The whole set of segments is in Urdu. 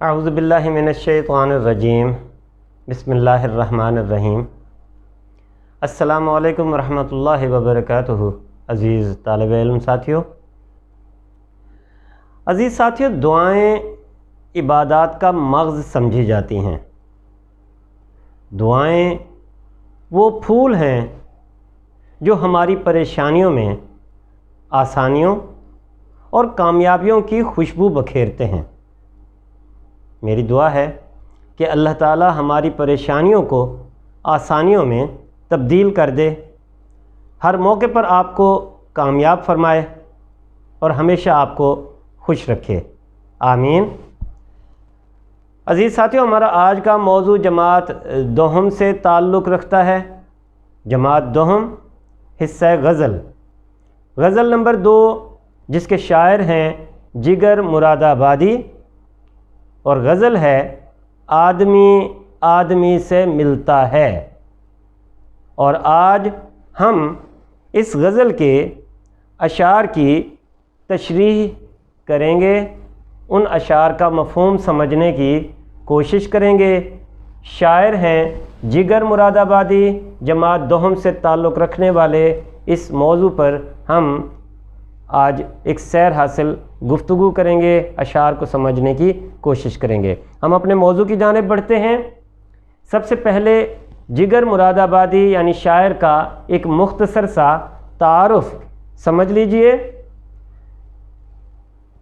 اعوذ باللہ من الشیطان الرجیم بسم اللہ الرحمن الرحیم۔ السلام علیکم ورحمۃ اللہ وبرکاتہ۔ عزیز طالب علم ساتھیوں، دعائیں عبادات کا مغز سمجھی جاتی ہیں۔ دعائیں وہ پھول ہیں جو ہماری پریشانیوں میں آسانیوں اور کامیابیوں کی خوشبو بکھیرتے ہیں۔ میری دعا ہے کہ اللہ تعالی ہماری پریشانیوں کو آسانیوں میں تبدیل کر دے، ہر موقع پر آپ کو کامیاب فرمائے اور ہمیشہ آپ کو خوش رکھے، آمین۔ عزیز ساتھیوں، ہمارا آج کا موضوع جماعت دوہم سے تعلق رکھتا ہے۔ جماعت دوہم حصہ غزل، غزل نمبر 2، جس کے شاعر ہیں جگر مراد آبادی، اور غزل ہے آدمی آدمی سے ملتا ہے۔ اور آج ہم اس غزل کے اشعار کی تشریح کریں گے، ان اشعار کا مفہوم سمجھنے کی کوشش کریں گے۔ شاعر ہیں جگر مراد آبادی، جماعت دوہم سے تعلق رکھنے والے۔ اس موضوع پر ہم آج ایک سیر حاصل گفتگو کریں گے، اشعار کو سمجھنے کی کوشش کریں گے۔ ہم اپنے موضوع کی جانب بڑھتے ہیں۔ سب سے پہلے جگر مراد آبادی یعنی شاعر کا ایک مختصر سا تعارف سمجھ لیجئے۔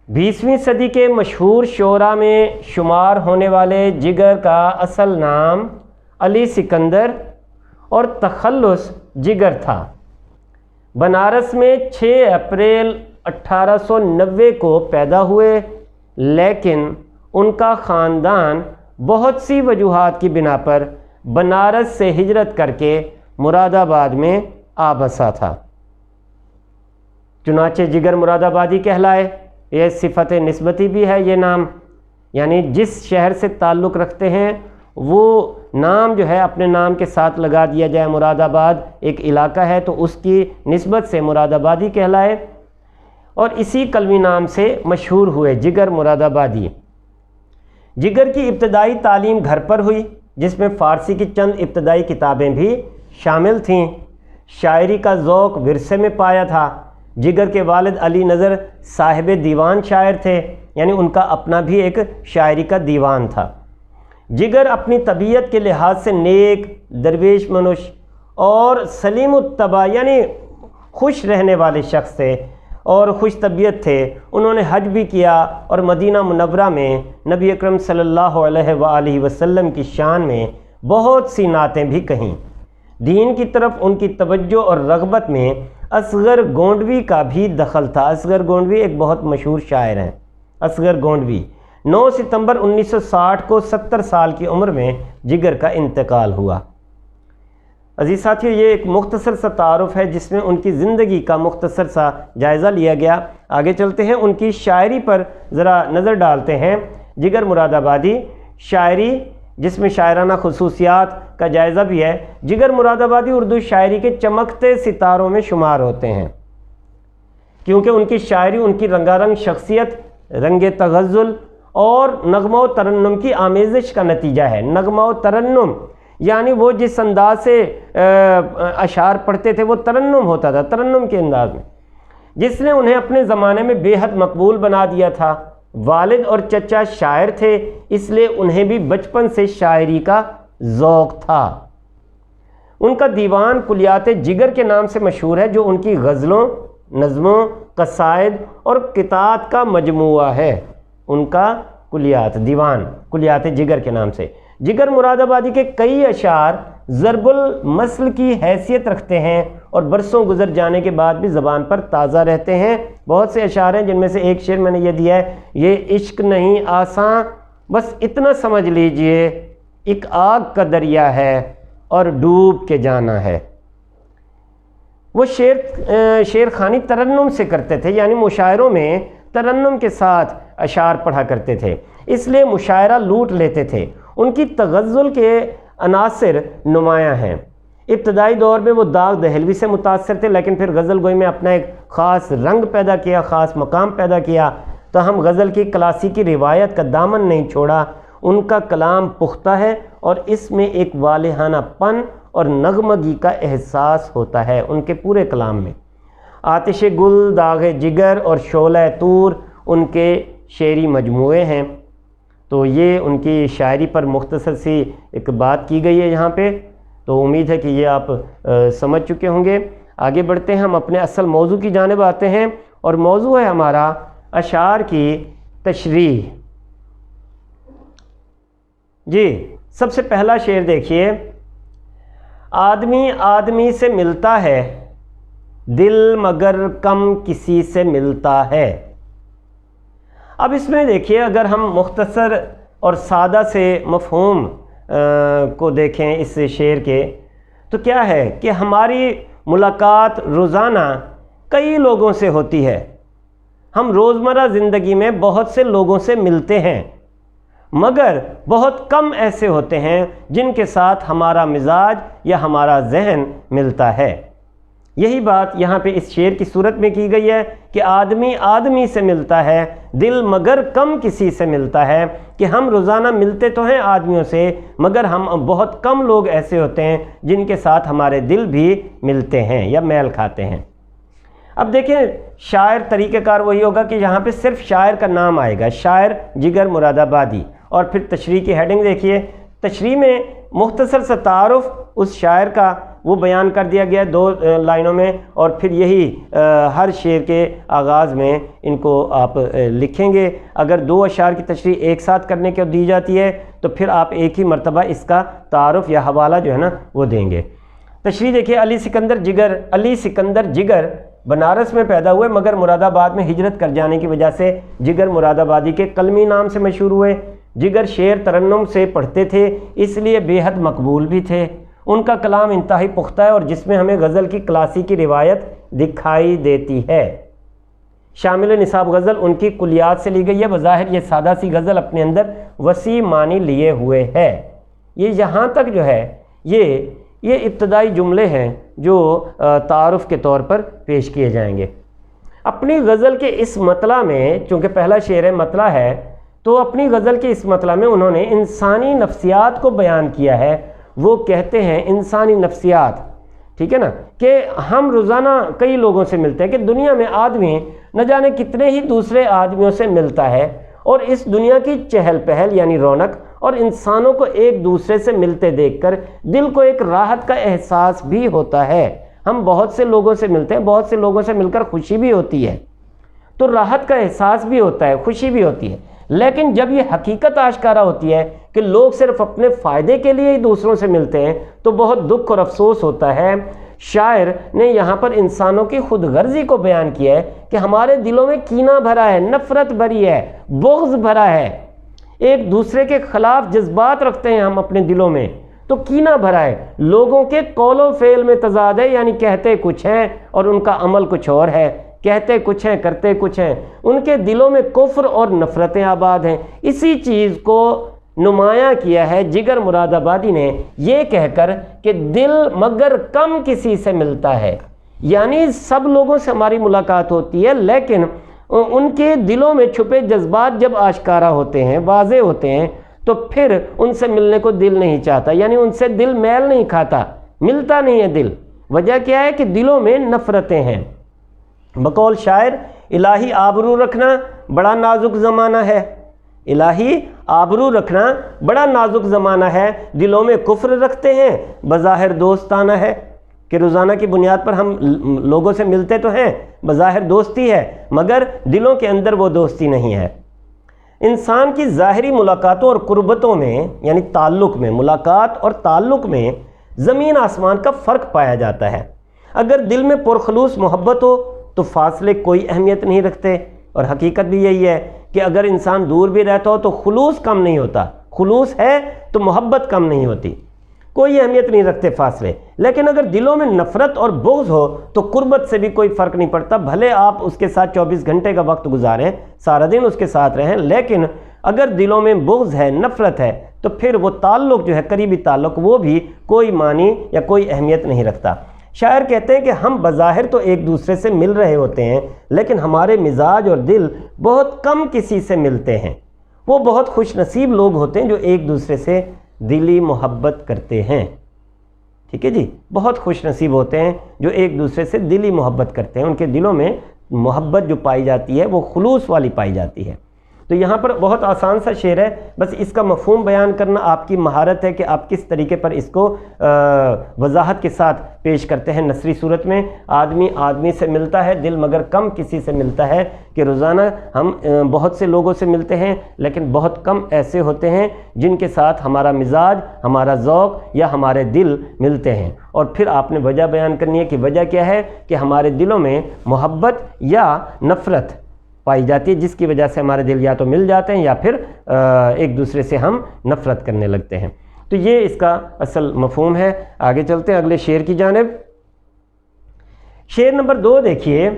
20ویں صدی کے مشہور شعراء میں شمار ہونے والے جگر کا اصل نام علی سکندر اور تخلص جگر تھا۔ بنارس میں 6 اپریل 1890 کو پیدا ہوئے، لیکن ان کا خاندان بہت سی وجوہات کی بنا پر بنارس سے ہجرت کر کے مراد آباد میں آ بسا تھا، چنانچہ جگر مراد آبادی کہلائے۔ یہ صفت نسبتی بھی ہے یہ نام، یعنی جس شہر سے تعلق رکھتے ہیں وہ نام جو ہے اپنے نام کے ساتھ لگا دیا جائے۔ مراد آباد ایک علاقہ ہے تو اس کی نسبت سے مراد آبادی کہلائے، اور اسی کلمی نام سے مشہور ہوئے جگر مراد آبادی۔ جگر کی ابتدائی تعلیم گھر پر ہوئی، جس میں فارسی کی چند ابتدائی کتابیں بھی شامل تھیں۔ شاعری کا ذوق ورثے میں پایا تھا۔ جگر کے والد علی نظر صاحب دیوان شاعر تھے، یعنی ان کا اپنا بھی ایک شاعری کا دیوان تھا۔ جگر اپنی طبیعت کے لحاظ سے نیک، درویش منش اور سلیم الطبع یعنی خوش رہنے والے شخص تھے اور خوش طبیعت تھے۔ انہوں نے حج بھی کیا اور مدینہ منورہ میں نبی اکرم صلی اللہ علیہ وآلہ وسلم کی شان میں بہت سی نعتیں بھی کہیں۔ دین کی طرف ان کی توجہ اور رغبت میں اصغر گونڈوی کا بھی دخل تھا۔ اصغر گونڈوی ایک بہت مشہور شاعر ہیں، اصغر گونڈوی۔ 9 ستمبر 1960 کو 70 سال کی عمر میں جگر کا انتقال ہوا۔ عزیز ساتھیو، یہ ایک مختصر سا تعارف ہے جس میں ان کی زندگی کا مختصر سا جائزہ لیا گیا۔ آگے چلتے ہیں، ان کی شاعری پر ذرا نظر ڈالتے ہیں۔ جگر مراد آبادی شاعری جس میں شاعرانہ خصوصیات کا جائزہ بھی ہے۔ جگر مراد آبادی اردو شاعری کے چمکتے ستاروں میں شمار ہوتے ہیں، کیونکہ ان کی شاعری ان کی رنگا رنگ شخصیت، رنگ تغزل اور نغمہ و ترنم کی آمیزش کا نتیجہ ہے۔ نغمہ و ترنم یعنی وہ جس انداز سے اشعار پڑھتے تھے وہ ترنم ہوتا تھا، ترنم کے انداز میں، جس نے انہیں اپنے زمانے میں بے حد مقبول بنا دیا تھا۔ والد اور چچا شاعر تھے، اس لیے انہیں بھی بچپن سے شاعری کا ذوق تھا۔ ان کا دیوان کلیات جگر کے نام سے مشہور ہے، جو ان کی غزلوں، نظموں، قصائد اور قطعات کا مجموعہ ہے۔ ان کا کلیات دیوان کلیات جگر کے نام سے۔ جگر مراد آبادی کے کئی اشعار ضرب المثل کی حیثیت رکھتے ہیں اور برسوں گزر جانے کے بعد بھی زبان پر تازہ رہتے ہیں۔ بہت سے اشعار ہیں، جن میں سے ایک شعر میں نے یہ دیا ہے، یہ عشق نہیں آساں بس اتنا سمجھ لیجئے، ایک آگ کا دریا ہے اور ڈوب کے جانا ہے۔ وہ شعر خوانی ترنم سے کرتے تھے، یعنی مشاعروں میں ترنم کے ساتھ اشعار پڑھا کرتے تھے، اس لیے مشاعرہ لوٹ لیتے تھے۔ ان کی تغزل کے عناصر نمایاں ہیں۔ ابتدائی دور میں وہ داغ دہلوی سے متاثر تھے، لیکن پھر غزل گوئی میں اپنا ایک خاص رنگ پیدا کیا، خاص مقام پیدا کیا۔ تاہم غزل کی کلاسیکی روایت کا دامن نہیں چھوڑا۔ ان کا کلام پختہ ہے اور اس میں ایک والہانہ پن اور نغمگی کا احساس ہوتا ہے ان کے پورے کلام میں۔ آتش گل، داغ جگر اور شعلہ طور ان کے شعری مجموعے ہیں۔ تو یہ ان کی شاعری پر مختصر سی ایک بات کی گئی ہے یہاں پہ، تو امید ہے کہ یہ آپ سمجھ چکے ہوں گے۔ آگے بڑھتے ہیں، ہم اپنے اصل موضوع کی جانب آتے ہیں، اور موضوع ہے ہمارا اشعار کی تشریح۔ جی سب سے پہلا شعر دیکھیے، آدمی آدمی سے ملتا ہے، دل مگر کم کسی سے ملتا ہے۔ اب اس میں دیکھیے، اگر ہم مختصر اور سادہ سے مفہوم کو دیکھیں اس شعر کے، تو کیا ہے کہ ہماری ملاقات روزانہ کئی لوگوں سے ہوتی ہے۔ ہم روزمرہ زندگی میں بہت سے لوگوں سے ملتے ہیں، مگر بہت کم ایسے ہوتے ہیں جن کے ساتھ ہمارا مزاج یا ہمارا ذہن ملتا ہے۔ یہی بات یہاں پہ اس شعر کی صورت میں کی گئی ہے کہ آدمی آدمی سے ملتا ہے، دل مگر کم کسی سے ملتا ہے، کہ ہم روزانہ ملتے تو ہیں آدمیوں سے، مگر ہم بہت کم لوگ ایسے ہوتے ہیں جن کے ساتھ ہمارے دل بھی ملتے ہیں یا میل کھاتے ہیں۔ اب دیکھیں، شاعر طریقہ کار وہی ہوگا کہ یہاں پہ صرف شاعر کا نام آئے گا، شاعر جگر مراد آبادی، اور پھر تشریح کی ہیڈنگ دیکھیے۔ تشریح میں مختصر سا تعارف اس شاعر کا وہ بیان کر دیا گیا 2 لائنوں میں، اور پھر یہی ہر شعر کے آغاز میں ان کو آپ لکھیں گے۔ اگر 2 اشعار کی تشریح ایک ساتھ کرنے کو دی جاتی ہے تو پھر آپ ایک ہی مرتبہ اس کا تعارف یا حوالہ جو ہے نا وہ دیں گے۔ تشریح دیکھیے، علی سکندر جگر بنارس میں پیدا ہوئے، مگر مراد آباد میں ہجرت کر جانے کی وجہ سے جگر مراد آبادی کے قلمی نام سے مشہور ہوئے۔ جگر شعر ترنم سے پڑھتے تھے، اس لیے بے حد مقبول بھی تھے۔ ان کا کلام انتہائی پختہ ہے، اور جس میں ہمیں غزل کی کلاسیکی روایت دکھائی دیتی ہے۔ شامل نصاب غزل ان کی کلیات سے لی گئی ہے، بظاہر یہ سادہ سی غزل اپنے اندر وسیع معنی لیے ہوئے ہے۔ یہ یہاں تک جو ہے یہ ابتدائی جملے ہیں جو تعارف کے طور پر پیش کیے جائیں گے۔ اپنی غزل کے اس مطلع میں، چونکہ پہلا شعر مطلع ہے، تو اپنی غزل کے اس مطلع میں انہوں نے انسانی نفسیات کو بیان کیا ہے۔ وہ کہتے ہیں انسانی نفسیات، ٹھیک ہے نا، کہ ہم روزانہ کئی لوگوں سے ملتے ہیں، کہ دنیا میں آدمی نہ جانے کتنے ہی دوسرے آدمیوں سے ملتا ہے، اور اس دنیا کی چہل پہل یعنی رونق اور انسانوں کو ایک دوسرے سے ملتے دیکھ کر دل کو ایک راحت کا احساس بھی ہوتا ہے۔ ہم بہت سے لوگوں سے ملتے ہیں، بہت سے لوگوں سے مل کر خوشی بھی ہوتی ہے، تو راحت کا احساس بھی ہوتا ہے، خوشی بھی ہوتی ہے۔ لیکن جب یہ حقیقت آشکارا ہوتی ہے کہ لوگ صرف اپنے فائدے کے لیے ہی دوسروں سے ملتے ہیں، تو بہت دکھ اور افسوس ہوتا ہے۔ شاعر نے یہاں پر انسانوں کی خود غرضی کو بیان کیا ہے کہ ہمارے دلوں میں کینہ بھرا ہے، نفرت بھری ہے، بغض بھرا ہے، ایک دوسرے کے خلاف جذبات رکھتے ہیں ہم اپنے دلوں میں، تو کینہ بھرا ہے۔ لوگوں کے قول و فعل میں تضاد ہے، یعنی کہتے کچھ ہیں اور ان کا عمل کچھ اور ہے، کہتے کچھ ہیں کرتے کچھ ہیں، ان کے دلوں میں کفر اور نفرتیں آباد ہیں۔ اسی چیز کو نمایاں کیا ہے جگر مراد آبادی نے یہ کہہ کر کہ دل مگر کم کسی سے ملتا ہے، یعنی سب لوگوں سے ہماری ملاقات ہوتی ہے، لیکن ان کے دلوں میں چھپے جذبات جب آشکارا ہوتے ہیں، واضح ہوتے ہیں، تو پھر ان سے ملنے کو دل نہیں چاہتا، یعنی ان سے دل میل نہیں کھاتا، ملتا نہیں ہے دل۔ وجہ کیا ہے کہ دلوں میں نفرتیں ہیں۔ بقول شاعر، الہی آبرو رکھنا بڑا نازک زمانہ ہے، الہی آبرو رکھنا بڑا نازک زمانہ ہے، دلوں میں کفر رکھتے ہیں، بظاہر دوستانہ ہے، کہ روزانہ کی بنیاد پر ہم لوگوں سے ملتے تو ہیں، بظاہر دوستی ہے، مگر دلوں کے اندر وہ دوستی نہیں ہے۔ انسان کی ظاہری ملاقاتوں اور قربتوں میں، یعنی تعلق میں، ملاقات اور تعلق میں زمین آسمان کا فرق پایا جاتا ہے۔ اگر دل میں پرخلوص محبت ہو تو فاصلے کوئی اہمیت نہیں رکھتے، اور حقیقت بھی یہی ہے کہ اگر انسان دور بھی رہتا ہو تو خلوص کم نہیں ہوتا، خلوص ہے تو محبت کم نہیں ہوتی، کوئی اہمیت نہیں رکھتے فاصلے۔ لیکن اگر دلوں میں نفرت اور بغض ہو تو قربت سے بھی کوئی فرق نہیں پڑتا، بھلے آپ اس کے ساتھ 24 گھنٹے کا وقت گزاریں، سارا دن اس کے ساتھ رہیں، لیکن اگر دلوں میں بغض ہے، نفرت ہے، تو پھر وہ تعلق جو ہے، قریبی تعلق، وہ بھی کوئی معنی یا کوئی اہمیت نہیں رکھتا۔ شاعر کہتے ہیں کہ ہم بظاہر تو ایک دوسرے سے مل رہے ہوتے ہیں، لیکن ہمارے مزاج اور دل بہت کم کسی سے ملتے ہیں۔ وہ بہت خوش نصیب لوگ ہوتے ہیں جو ایک دوسرے سے دلی محبت کرتے ہیں۔ ٹھیک ہے جی، بہت خوش نصیب ہوتے ہیں جو ایک دوسرے سے دلی محبت کرتے ہیں، ان کے دلوں میں محبت جو پائی جاتی ہے وہ خلوص والی پائی جاتی ہے۔ تو یہاں پر بہت آسان سا شعر ہے، بس اس کا مفہوم بیان کرنا آپ کی مہارت ہے کہ آپ کس طریقے پر اس کو وضاحت کے ساتھ پیش کرتے ہیں۔ نثری صورت میں آدمی آدمی سے ملتا ہے، دل مگر کم کسی سے ملتا ہے، کہ روزانہ ہم بہت سے لوگوں سے ملتے ہیں لیکن بہت کم ایسے ہوتے ہیں جن کے ساتھ ہمارا مزاج، ہمارا ذوق یا ہمارے دل ملتے ہیں۔ اور پھر آپ نے وجہ بیان کرنی ہے کہ وجہ کیا ہے، کہ ہمارے دلوں میں محبت یا نفرت پائی جاتی ہے، جس کی وجہ سے ہمارے دل یا تو مل جاتے ہیں یا پھر ایک دوسرے سے ہم نفرت کرنے لگتے ہیں۔ تو یہ اس کا اصل مفہوم ہے۔ آگے چلتے ہیں اگلے شعر کی جانب۔ شعر نمبر 2 دیکھیے،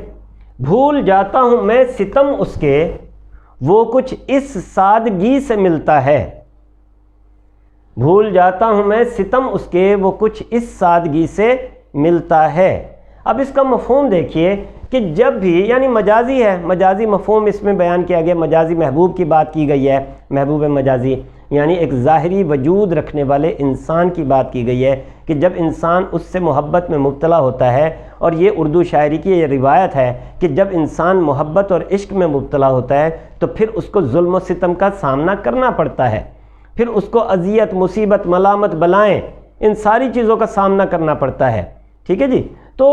بھول جاتا ہوں میں ستم اس کے، وہ کچھ اس سادگی سے ملتا ہے۔ بھول جاتا ہوں میں ستم اس کے، وہ کچھ اس سادگی سے ملتا ہے۔ اب اس کا مفہوم دیکھیے کہ جب بھی، یعنی مجازی ہے، مجازی مفہوم اس میں بیان کیا گیا، مجازی محبوب کی بات کی گئی ہے، محبوب مجازی یعنی ایک ظاہری وجود رکھنے والے انسان کی بات کی گئی ہے کہ جب انسان اس سے محبت میں مبتلا ہوتا ہے، اور یہ اردو شاعری کی یہ روایت ہے کہ جب انسان محبت اور عشق میں مبتلا ہوتا ہے تو پھر اس کو ظلم و ستم کا سامنا کرنا پڑتا ہے، پھر اس کو اذیت، مصیبت، ملامت، بلائیں، ان ساری چیزوں کا سامنا کرنا پڑتا ہے۔ ٹھیک ہے جی، تو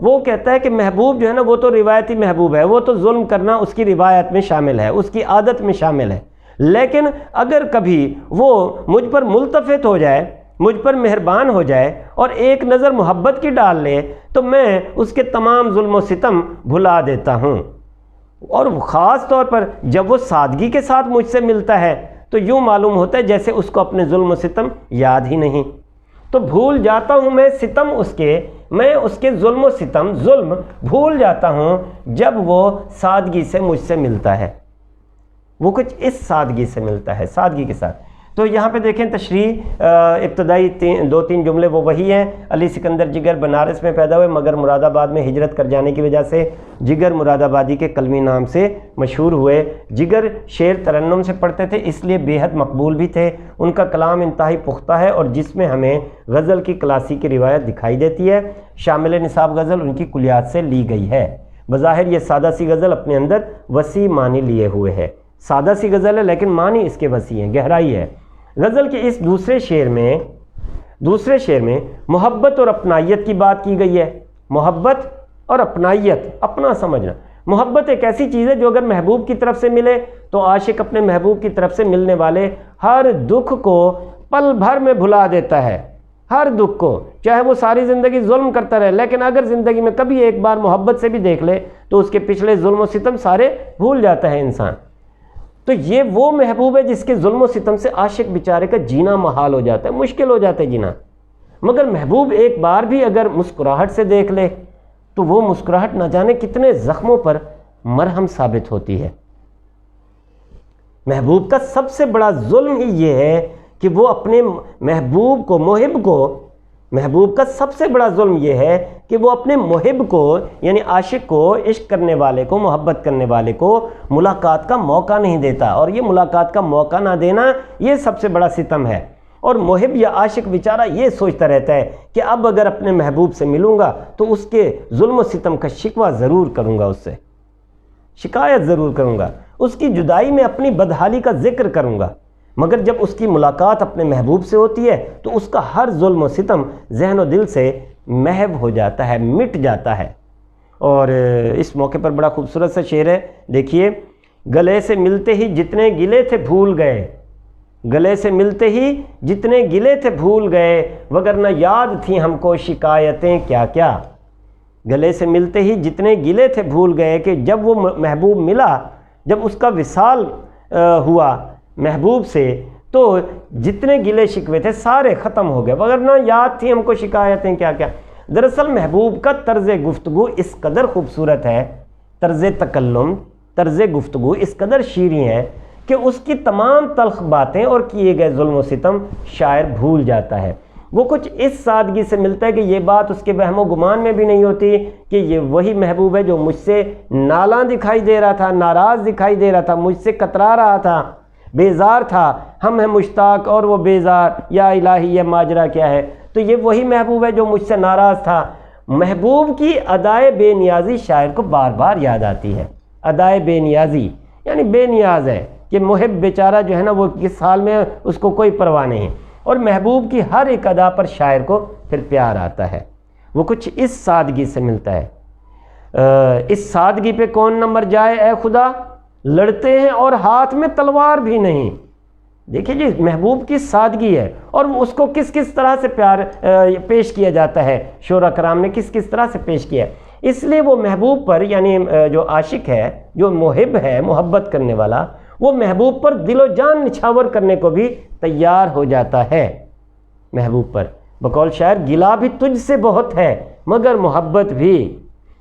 وہ کہتا ہے کہ محبوب جو ہے نا وہ تو روایتی محبوب ہے، وہ تو ظلم کرنا اس کی روایت میں شامل ہے، اس کی عادت میں شامل ہے، لیکن اگر کبھی وہ مجھ پر ملتفت ہو جائے، مجھ پر مہربان ہو جائے اور ایک نظر محبت کی ڈال لے تو میں اس کے تمام ظلم و ستم بھلا دیتا ہوں۔ اور خاص طور پر جب وہ سادگی کے ساتھ مجھ سے ملتا ہے تو یوں معلوم ہوتا ہے جیسے اس کو اپنے ظلم و ستم یاد ہی نہیں۔ تو بھول جاتا ہوں میں ستم اس کے، میں اس کے ظلم و ستم، ظلم بھول جاتا ہوں جب وہ سادگی سے مجھ سے ملتا ہے، وہ کچھ اس سادگی سے ملتا ہے، سادگی کے ساتھ۔ تو یہاں پہ دیکھیں تشریح ابتدائی 2-3 جملے وہ وہی ہیں۔ علی سکندر جگر بنارس میں پیدا ہوئے مگر مراد آباد میں ہجرت کر جانے کی وجہ سے جگر مراد آبادی کے کلمی نام سے مشہور ہوئے۔ جگر شعر ترنم سے پڑھتے تھے، اس لیے بے حد مقبول بھی تھے۔ ان کا کلام انتہائی پختہ ہے اور جس میں ہمیں غزل کی کلاسی کی روایت دکھائی دیتی ہے۔ شامل نصاب غزل ان کی کلیات سے لی گئی ہے۔ بظاہر یہ سادہ سی غزل اپنے اندر وسیع معنی لیے ہوئے ہے، سادہ سی غزل ہے لیکن معنی اس کے وسیع ہیں، گہرائی ہے۔ غزل کے اس دوسرے شعر میں محبت اور اپنائیت کی بات کی گئی ہے۔ محبت اور اپنائیت، اپنا سمجھنا۔ محبت ایک ایسی چیز ہے جو اگر محبوب کی طرف سے ملے تو عاشق اپنے محبوب کی طرف سے ملنے والے ہر دکھ کو پل بھر میں بھلا دیتا ہے، ہر دکھ کو، چاہے وہ ساری زندگی ظلم کرتا رہے، لیکن اگر زندگی میں کبھی ایک بار محبت سے بھی دیکھ لے تو اس کے پچھلے ظلم و ستم سارے بھول جاتا ہے انسان۔ تو یہ وہ محبوب ہے جس کے ظلم و ستم سے عاشق بیچارے کا جینا محال ہو جاتا ہے، مشکل ہو جاتا ہے جینا۔ مگر محبوب ایک بار بھی اگر مسکراہٹ سے دیکھ لے تو وہ مسکراہٹ نہ جانے کتنے زخموں پر مرہم ثابت ہوتی ہے۔ محبوب کا سب سے بڑا ظلم ہی یہ ہے کہ وہ اپنے محبوب کو، محبوب کا سب سے بڑا ظلم یہ ہے کہ وہ اپنے محب کو، یعنی عاشق کو، عشق کرنے والے کو، محبت کرنے والے کو ملاقات کا موقع نہیں دیتا، اور یہ ملاقات کا موقع نہ دینا یہ سب سے بڑا ستم ہے۔ اور محب یا عاشق بیچارہ یہ سوچتا رہتا ہے کہ اب اگر اپنے محبوب سے ملوں گا تو اس کے ظلم و ستم کا شکوہ ضرور کروں گا، اس سے شکایت ضرور کروں گا، اس کی جدائی میں اپنی بدحالی کا ذکر کروں گا۔ مگر جب اس کی ملاقات اپنے محبوب سے ہوتی ہے تو اس کا ہر ظلم و ستم ذہن و دل سے محو ہو جاتا ہے، مٹ جاتا ہے۔ اور اس موقع پر بڑا خوبصورت سا شعر ہے، دیکھیے، گلے سے ملتے ہی جتنے گلے تھے بھول گئے، گلے سے ملتے ہی جتنے گلے تھے بھول گئے، وگرنہ یاد تھیں ہم کو شکایتیں کیا کیا۔ گلے سے ملتے ہی جتنے گلے تھے بھول گئے کہ جب وہ محبوب ملا، جب اس کا وصال ہوا محبوب سے تو جتنے گلے شکوے تھے سارے ختم ہو گئے، وگرنہ یاد تھی ہم کو شکایتیں کیا کیا۔ دراصل محبوب کا طرز گفتگو اس قدر خوبصورت ہے، طرز تکلم، طرز گفتگو اس قدر شیریں ہے کہ اس کی تمام تلخ باتیں اور کیے گئے ظلم و ستم شاعر بھول جاتا ہے۔ وہ کچھ اس سادگی سے ملتا ہے کہ یہ بات اس کے وہم و گمان میں بھی نہیں ہوتی کہ یہ وہی محبوب ہے جو مجھ سے نالاں دکھائی دے رہا تھا، ناراض دکھائی دے رہا تھا، مجھ سے کترا رہا تھا، بیزار تھا، ہم ہیں مشتاق اور وہ بیزار، یا الہی یہ ماجرا کیا ہے۔ تو یہ وہی محبوب ہے جو مجھ سے ناراض تھا۔ محبوب کی ادائے بے نیازی شاعر کو بار بار یاد آتی ہے۔ ادائے بے نیازی یعنی بے نیاز ہے کہ محب بیچارہ جو ہے نا وہ کس حال میں اس کو کوئی پرواہ نہیں، اور محبوب کی ہر ایک ادا پر شاعر کو پھر پیار آتا ہے۔ وہ کچھ اس سادگی سے ملتا ہے۔ اس سادگی پہ کون نمبر جائے اے خدا، لڑتے ہیں اور ہاتھ میں تلوار بھی نہیں۔ دیکھیے جی محبوب کی سادگی ہے، اور اس کو کس کس طرح سے پیار پیش کیا جاتا ہے، شعراء کرام نے کس کس طرح سے پیش کیا ہے۔ اس لیے وہ محبوب پر یعنی جو عاشق ہے، جو محب ہے، محبت کرنے والا، وہ محبوب پر دل و جان نچھاور کرنے کو بھی تیار ہو جاتا ہے۔ محبوب پر بقول شاعر گلا بھی تجھ سے بہت ہے مگر محبت بھی،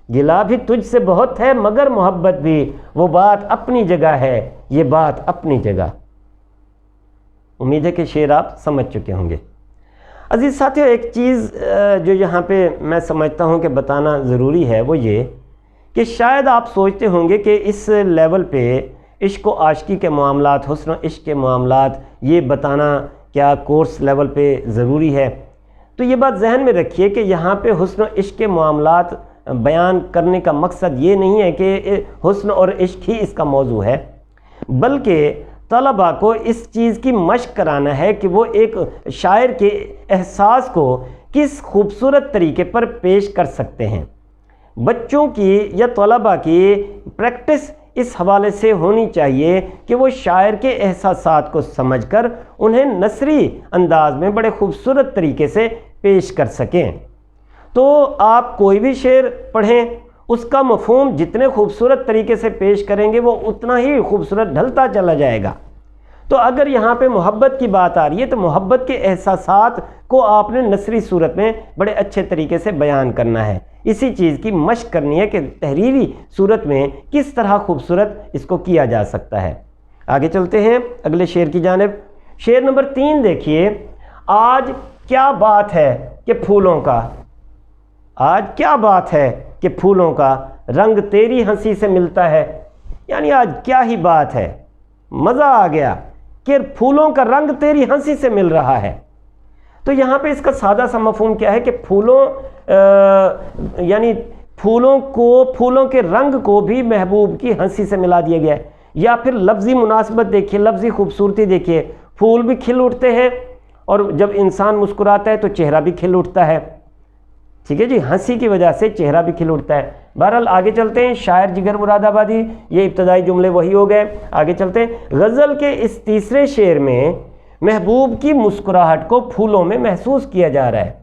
گلا بھی تجھ سے بہت ہے مگر محبت بھی، وہ بات اپنی جگہ ہے، یہ بات اپنی جگہ۔ امید ہے کہ شعر آپ سمجھ چکے ہوں گے۔ عزیز ساتھیو، ایک چیز جو یہاں پہ میں سمجھتا ہوں کہ بتانا ضروری ہے، وہ یہ کہ شاید آپ سوچتے ہوں گے کہ اس لیول پہ عشق و عاشقی کے معاملات، حسن و عشق کے معاملات یہ بتانا کیا کورس لیول پہ ضروری ہے؟ تو یہ بات ذہن میں رکھیے کہ یہاں پہ حسن و عشق کے معاملات بیان کرنے کا مقصد یہ نہیں ہے کہ حسن اور عشق ہی اس کا موضوع ہے، بلکہ طلباء کو اس چیز کی مشق کرانا ہے کہ وہ ایک شاعر کے احساس کو کس خوبصورت طریقے پر پیش کر سکتے ہیں۔ بچوں کی یا طلباء کی پریکٹس اس حوالے سے ہونی چاہیے کہ وہ شاعر کے احساسات کو سمجھ کر انہیں نثری انداز میں بڑے خوبصورت طریقے سے پیش کر سکیں۔ تو آپ کوئی بھی شعر پڑھیں، اس کا مفہوم جتنے خوبصورت طریقے سے پیش کریں گے وہ اتنا ہی خوبصورت ڈھلتا چلا جائے گا۔ تو اگر یہاں پہ محبت کی بات آ رہی ہے تو محبت کے احساسات کو آپ نے نثری صورت میں بڑے اچھے طریقے سے بیان کرنا ہے۔ اسی چیز کی مشق کرنی ہے کہ تحریری صورت میں کس طرح خوبصورت اس کو کیا جا سکتا ہے۔ آگے چلتے ہیں اگلے شعر کی جانب۔ شعر نمبر 3 دیکھیے۔ آج کیا بات ہے کہ پھولوں کا، آج کیا بات ہے کہ پھولوں کا رنگ تیری ہنسی سے ملتا ہے، یعنی آج کیا ہی بات ہے، مزہ آ گیا کہ پھولوں کا رنگ تیری ہنسی سے مل رہا ہے۔ تو یہاں پہ اس کا سادہ سا مفہوم کیا ہے کہ پھولوں یعنی پھولوں کے رنگ کو بھی محبوب کی ہنسی سے ملا دیا گیا ہے، یا پھر لفظی مناسبت دیکھیے، لفظی خوبصورتی دیکھیے، پھول بھی کھل اٹھتے ہیں اور جب انسان مسکراتا ہے تو چہرہ بھی کھل اٹھتا ہے، ٹھیک ہے جی، ہنسی کی وجہ سے چہرہ بھی کھل اٹھتا ہے۔ بہرحال آگے چلتے ہیں۔ شاعر جگر مراد آبادی، یہ ابتدائی جملے وہی ہو گئے۔ آگے چلتے ہیں۔ غزل کے اس تیسرے شعر میں محبوب کی مسکراہٹ کو پھولوں میں محسوس کیا جا رہا ہے۔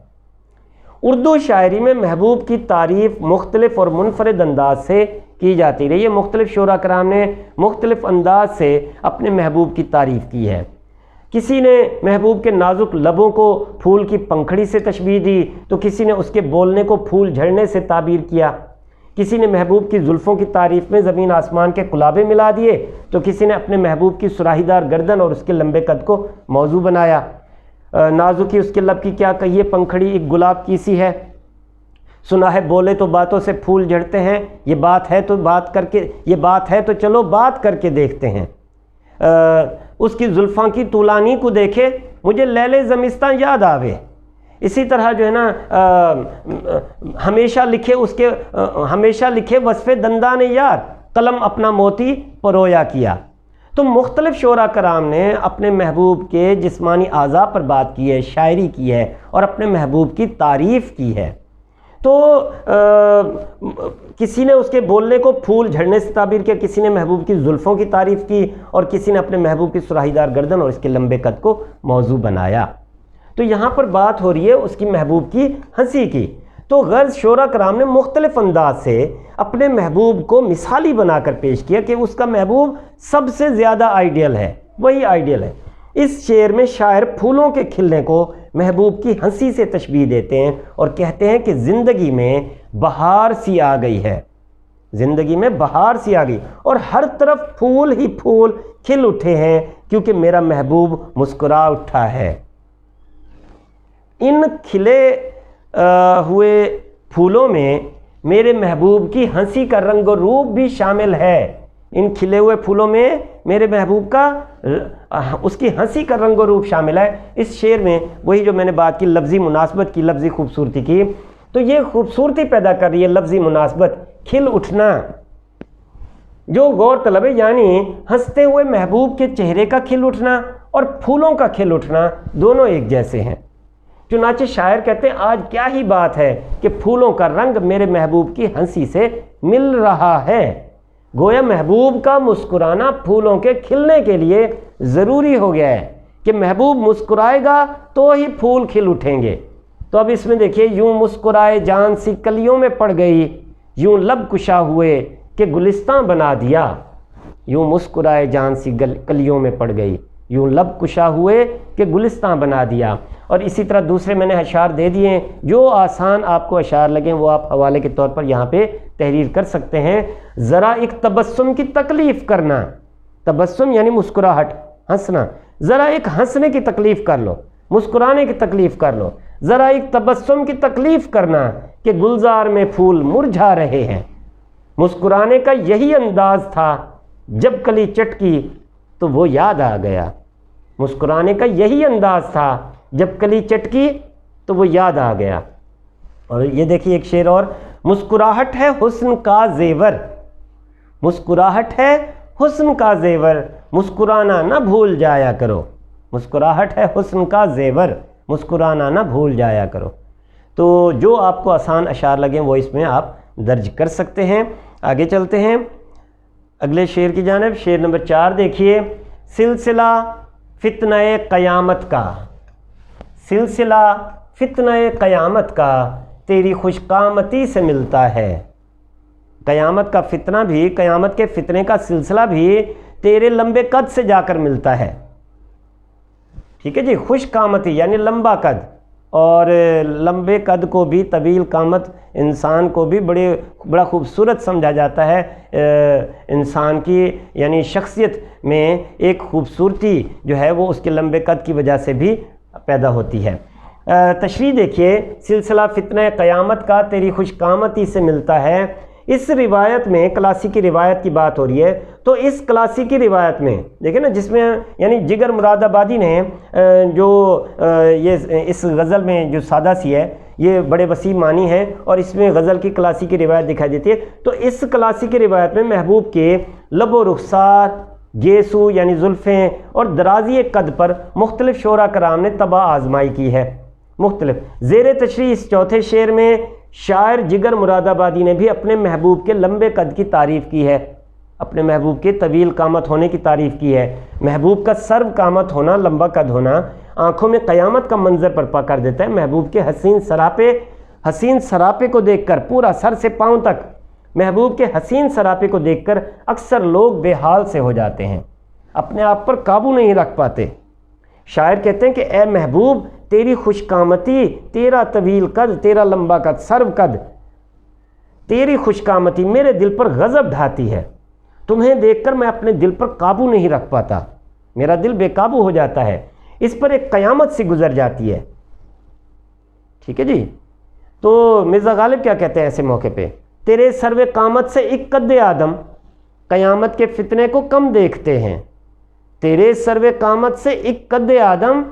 اردو شاعری میں محبوب کی تعریف مختلف اور منفرد انداز سے کی جاتی رہی ہے۔ مختلف شعراء کرام نے مختلف انداز سے اپنے محبوب کی تعریف کی ہے۔ کسی نے محبوب کے نازک لبوں کو پھول کی پنکھڑی سے تشبیہ دی، تو کسی نے اس کے بولنے کو پھول جھڑنے سے تعبیر کیا، کسی نے محبوب کی زلفوں کی تعریف میں زمین آسمان کے قلابے ملا دیے، تو کسی نے اپنے محبوب کی سراہی دار گردن اور اس کے لمبے قد کو موضوع بنایا۔ نازکی اس کے لب کی کیا کہیے، پنکھڑی ایک گلاب کی سی ہے، سنا ہے بولے تو باتوں سے پھول جھڑتے ہیں، یہ بات ہے تو چلو بات کر کے دیکھتے ہیں۔ اس کی زلفاں کی طولانی کو دیکھے مجھے لیل زمستاں یاد آوے۔ اسی طرح جو ہے نا ہمیشہ لکھے وصف دندان یار، قلم اپنا موتی پرویا کیا۔ تو مختلف شعراء کرام نے اپنے محبوب کے جسمانی اعضاء پر بات کی ہے، شاعری کی ہے اور اپنے محبوب کی تعریف کی ہے۔ تو کسی نے اس کے بولنے کو پھول جھڑنے سے تعبیر کیا، کسی نے محبوب کی زلفوں کی تعریف کی، اور کسی نے اپنے محبوب کی سراہی دار گردن اور اس کے لمبے قد کو موضوع بنایا۔ تو یہاں پر بات ہو رہی ہے اس کی محبوب کی ہنسی کی۔ تو غرض شعراء کرام نے مختلف انداز سے اپنے محبوب کو مثالی بنا کر پیش کیا کہ اس کا محبوب سب سے زیادہ آئیڈیل ہے، وہی آئیڈیل ہے۔ اس شعر میں شاعر پھولوں کے کھلنے کو محبوب کی ہنسی سے تشبیہ دیتے ہیں اور کہتے ہیں کہ زندگی میں بہار سی آ گئی ہے، زندگی میں بہار سی آ گئی اور ہر طرف پھول ہی پھول کھل اٹھے ہیں کیونکہ میرا محبوب مسکرا اٹھا ہے۔ ان کھلے ہوئے پھولوں میں میرے محبوب کی ہنسی کا رنگ و روپ بھی شامل ہے۔ ان کھلے ہوئے پھولوں میں میرے محبوب کا اس کی ہنسی کا رنگ و روپ شامل ہے۔ اس شعر میں وہی جو میں نے بات کی، لفظی مناسبت کی، لفظی خوبصورتی کی، تو یہ خوبصورتی پیدا کر رہی ہے لفظی مناسبت، کھل اٹھنا، جو غور طلب ہے، یعنی ہنستے ہوئے محبوب کے چہرے کا کھل اٹھنا اور پھولوں کا کھل اٹھنا دونوں ایک جیسے ہیں۔ چنانچہ شاعر کہتے ہیں آج کیا ہی بات ہے کہ پھولوں کا رنگ میرے محبوب کی ہنسی سے مل رہا ہے۔ گویا محبوب کا مسکرانا پھولوں کے کھلنے کے لیے ضروری ہو گیا ہے کہ محبوب مسکرائے گا تو ہی پھول کھل اٹھیں گے۔ تو اب اس میں دیکھیے، یوں مسکرائے جان سی کلیوں میں پڑ گئی، یوں لب کشا ہوئے کہ گلستاں بنا دیا۔ یوں مسکرائے جان سی کلیوں میں پڑ گئی، یوں لب کشا ہوئے کہ گلستاں بنا دیا۔ اور اسی طرح دوسرے میں نے اشعار دے دیے ہیں، جو آسان آپ کو اشعار لگیں وہ آپ حوالے کے طور پر یہاں پہ تحریر کر سکتے ہیں۔ ذرا ایک تبسم کی تکلیف کرنا، تبسم یعنی مسکراہٹ، ہنسنا، ذرا ایک ہنسنے کی تکلیف کر لو، مسکرانے کی تکلیف کر لو، ذرا ایک تبسم کی تکلیف کرنا کہ گلزار میں پھول مرجھا رہے ہیں۔ مسکرانے کا یہی انداز تھا، جب کلی چٹکی تو وہ یاد آ گیا۔ مسکرانے کا یہی انداز تھا، جب کلی چٹکی تو وہ یاد آ گیا۔ اور یہ دیکھیے ایک شعر اور، مسکراہٹ ہے حسن کا زیور، مسکراہٹ ہے حسن کا زیور، مسکرانا نہ بھول جایا کرو۔ مسکراہٹ ہے حسن کا زیور، مسکرانا نہ بھول جایا کرو۔ تو جو آپ کو آسان اشعار لگیں وہ اس میں آپ درج کر سکتے ہیں۔ آگے چلتے ہیں اگلے شعر کی جانب۔ شعر نمبر 4 دیکھیے، سلسلہ فتنہ قیامت کا، سلسلہ فتنہ قیامت کا تیری خوش قامتی سے ملتا ہے۔ قیامت کا فتنہ بھی، قیامت کے فتنے کا سلسلہ بھی تیرے لمبے قد سے جا کر ملتا ہے۔ ٹھیک ہے جی، خوش قامتی یعنی لمبا قد، اور لمبے قد کو بھی، طویل قامت انسان کو بھی بڑا خوبصورت سمجھا جاتا ہے۔ انسان کی یعنی شخصیت میں ایک خوبصورتی جو ہے وہ اس کے لمبے قد کی وجہ سے بھی پیدا ہوتی ہے۔ تشریح دیکھیے، سلسلہ فتنہ قیامت کا تیری خوش قامتی سے ملتا ہے۔ اس روایت میں کلاسیکی روایت کی بات ہو رہی ہے، تو اس کلاسیکی روایت میں دیکھیں نا، جس میں یعنی جگر مراد آبادی نے جو یہ اس غزل میں جو سادہ سی ہے، یہ بڑے وسیع معنی ہے اور اس میں غزل کی کلاسیکی روایت دکھائی دیتی ہے۔ تو اس کلاسیکی روایت میں محبوب کے لب و رخسار، گیسو یعنی زلفیں اور درازی قد پر مختلف شعراء کرام نے طبع آزمائی کی ہے، مختلف۔ زیر تشریح اس چوتھے شعر میں شاعر جگر مراد آبادی نے بھی اپنے محبوب کے لمبے قد کی تعریف کی ہے، اپنے محبوب کے طویل قامت ہونے کی تعریف کی ہے۔ محبوب کا سرو قامت ہونا، لمبا قد ہونا آنکھوں میں قیامت کا منظر برپا کر دیتا ہے۔ محبوب کے حسین سراپے کو دیکھ کر، پورا سر سے پاؤں تک محبوب کے حسین سراپے کو دیکھ کر اکثر لوگ بے حال سے ہو جاتے ہیں، اپنے آپ پر قابو نہیں رکھ پاتے۔ شاعر کہتے ہیں کہ اے محبوب، تیری خوش قامتی، تیرا طویل قد، تیرا لمبا قد، سرو قد، تیری خوش قامتی میرے دل پر غضب ڈھاتی ہے۔ تمہیں دیکھ کر میں اپنے دل پر قابو نہیں رکھ پاتا، میرا دل بے قابو ہو جاتا ہے، اس پر ایک قیامت سی گزر جاتی ہے۔ ٹھیک ہے جی، تو مرزا غالب کیا کہتے ہیں ایسے موقع پہ، تیرے سرو قامت سے ایک قد آدم قیامت کے فتنے کو کم دیکھتے ہیں۔ تیرے سرو قامت سے ایک قد آدم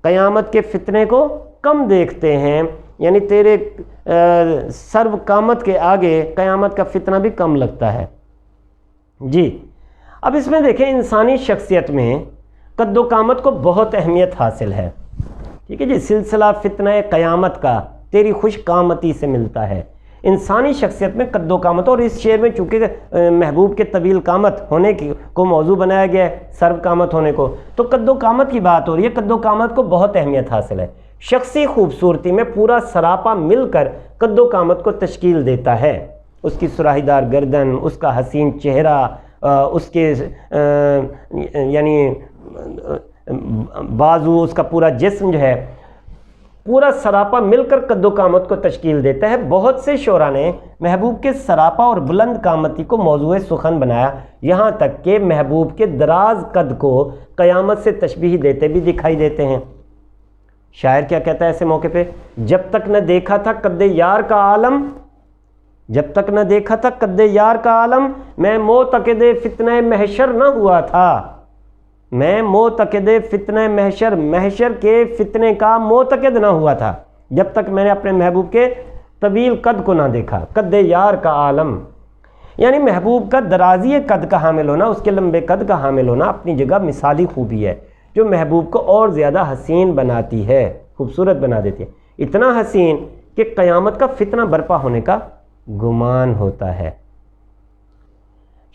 قیامت کے فتنے کو کم دیکھتے ہیں، یعنی تیرے سرو قامت کے آگے قیامت کا فتنہ بھی کم لگتا ہے۔ جی، اب اس میں دیکھیں انسانی شخصیت میں قد و قامت کو بہت اہمیت حاصل ہے۔ ٹھیک ہے جی، سلسلہ فتنہ قیامت کا تیری خوش قامتی سے ملتا ہے۔ انسانی شخصیت میں قد و قامت، اور اس شعر میں چونکہ محبوب کے طویل قامت ہونے کو موضوع بنایا گیا ہے، سرو قامت ہونے کو، تو قد و قامت کی بات ہو رہی ہے۔ قد و قامت کو بہت اہمیت حاصل ہے۔ شخصی خوبصورتی میں پورا سراپا مل کر قد و قامت کو تشکیل دیتا ہے۔ اس کی سراہی دار گردن، اس کا حسین چہرہ، اس کے یعنی بازو، اس کا پورا جسم جو ہے، پورا سراپا مل کر قد و قامت کو تشکیل دیتا ہے۔ بہت سے شعراء نے محبوب کے سراپا اور بلند قامتی کو موضوع سخن بنایا، یہاں تک کہ محبوب کے دراز قد کو قیامت سے تشبیہ دیتے بھی دکھائی دیتے ہیں۔ شاعر کیا کہتا ہے ایسے موقع پہ؟ جب تک نہ دیکھا تھا قد یار کا عالم، جب تک نہ دیکھا تھا قد یار کا عالم، میں معتقد فتنہ محشر نہ ہوا تھا، میں معتقد فتنہ محشر، محشر کے فتنے کا معتقد نہ ہوا تھا جب تک میں نے اپنے محبوب کے طویل قد کو نہ دیکھا۔ قد یار کا عالم یعنی محبوب کا درازی قد کا حامل ہونا، اس کے لمبے قد کا حامل ہونا اپنی جگہ مثالی خوبی ہے جو محبوب کو اور زیادہ حسین بناتی ہے، خوبصورت بنا دیتی ہے، اتنا حسین کہ قیامت کا فتنہ برپا ہونے کا گمان ہوتا ہے۔